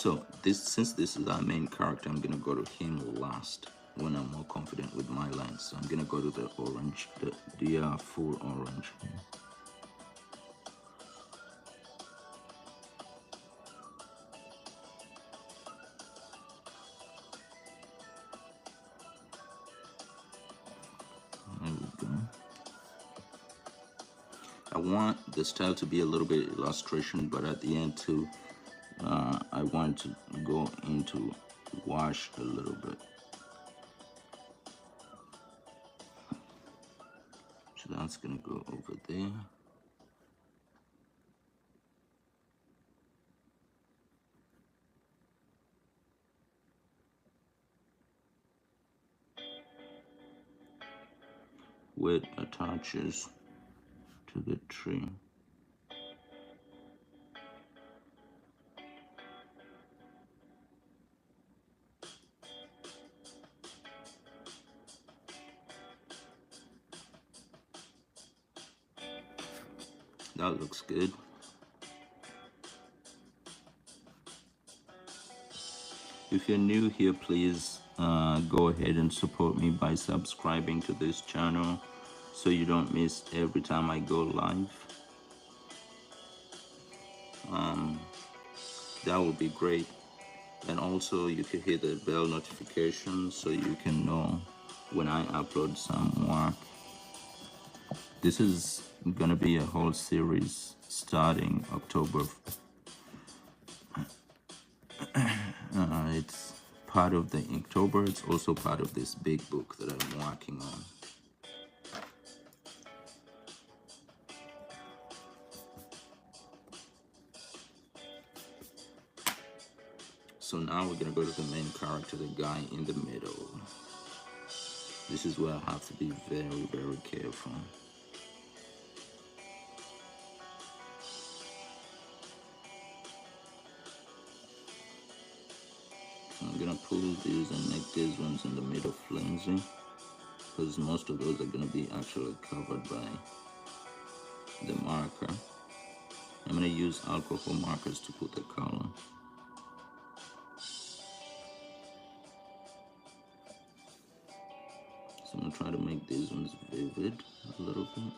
So this, since this is our main character, I'm gonna go to him last when I'm more confident with my lines. So I'm gonna go to the orange, the full orange. There we go. I want the style to be a little bit illustration, but at the end too, I want to go into wash a little bit. So that's gonna go over there. Where it attaches to the tree. That looks good. If you're new here, please go ahead and support me by subscribing to this channel so you don't miss every time I go live. That would be great. And also you can hit the bell notification so you can know when I upload some work. This is gonna be a whole series starting October. It's part of the Inktober. It's also part of this big book that I'm working on. So now we're gonna go to the main character, the guy in the middle. This is where I have to be very, very careful. So I'm gonna pull these and make these ones in the middle flimsy, because most of those are gonna be actually covered by the marker. I'm gonna use alcohol markers to put the color. So I'm gonna try to make these ones vivid a little bit.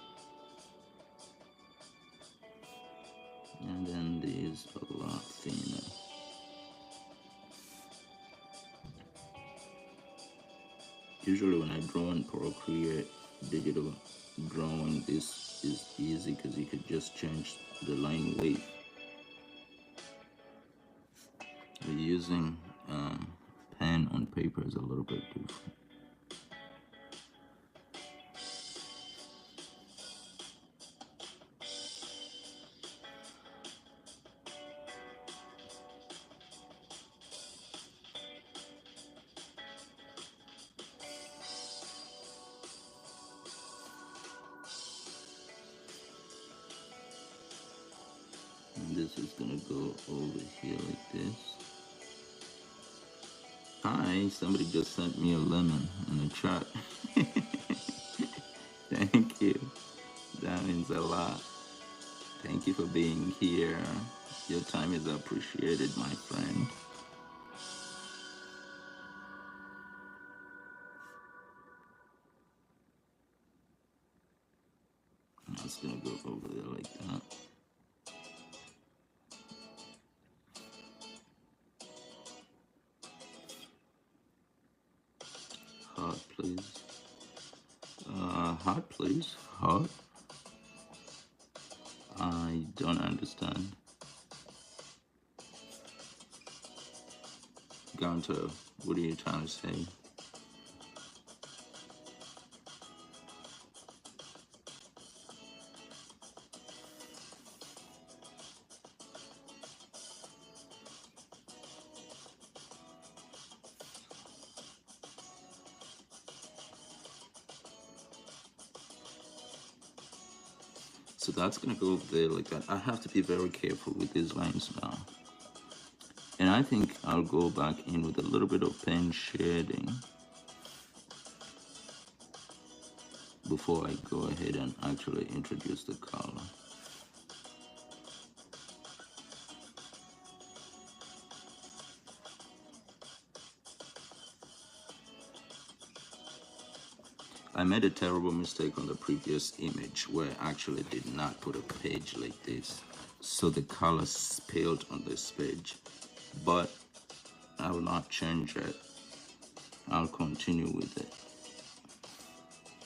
And then these a lot thinner. Usually when I draw in Procreate digital drawing, this is easy because you could just change the line weight. Using pen on paper is a little bit different. And this is gonna go over here like this. Hi, somebody just sent me a lemon in the chat. Thank you. That means a lot. Thank you for being here. Your time is appreciated, my friend. I'm just gonna go over there like that. Hot, please. Hot, please. Hot. I don't understand. Gonto, what are you trying to say? So that's gonna go over there like that. I have to be very careful with these lines now. And I think I'll go back in with a little bit of pen shading before I go ahead and actually introduce the color. I made a terrible mistake on the previous image where I actually did not put a page like this. So the color spilled on this page. But I will not change it. I'll continue with it.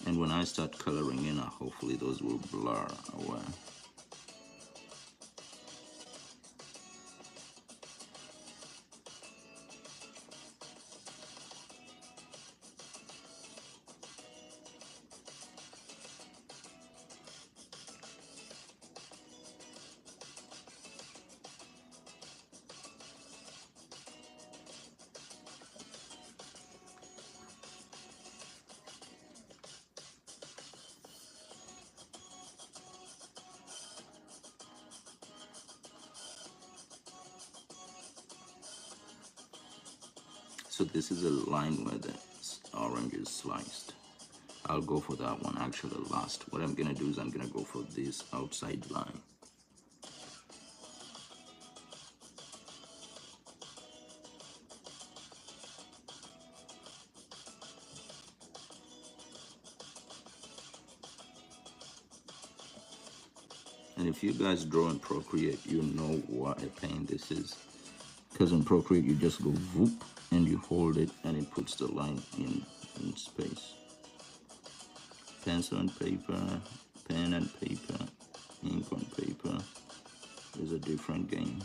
And when I start coloring in, hopefully those will blur away. So this is a line where the orange is sliced. I'll go for that one actually last. What I'm gonna do is I'm gonna go for this outside line. And if you guys draw in Procreate, you know what a pain this is. Because in Procreate, you just go whoop and you hold it and it puts the line in space. Pencil and paper, pen and paper, ink on paper is a different game.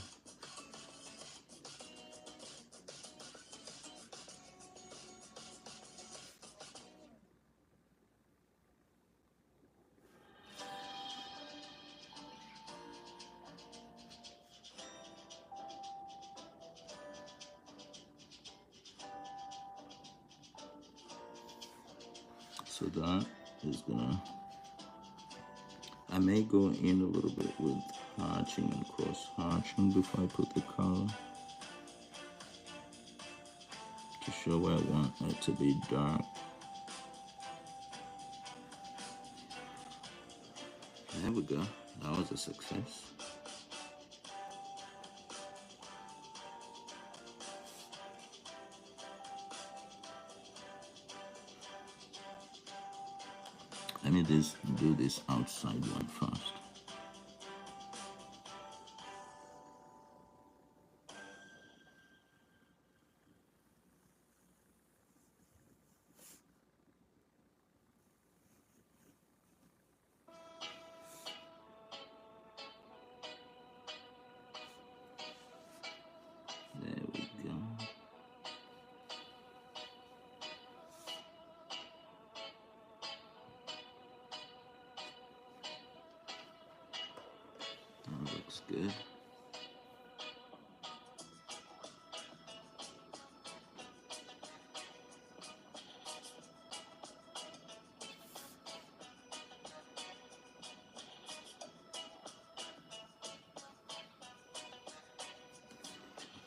So that is gonna, I may go in a little bit with hatching and cross hatching before I put the color to show where I want it to be dark. There we go, that was a success. Let me just do this outside one first. There we go. That looks good.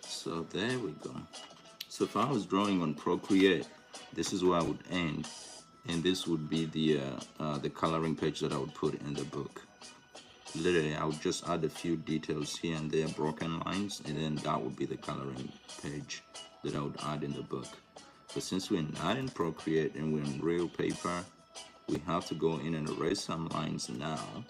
So there we go. So if I was drawing on Procreate, this is where I would end, and this would be the coloring page that I would put in the book. Literally, I would just add a few details here and there, broken lines, and then that would be the coloring page that I would add in the book. But since we're not in Procreate and we're in real paper, we have to go in and erase some lines now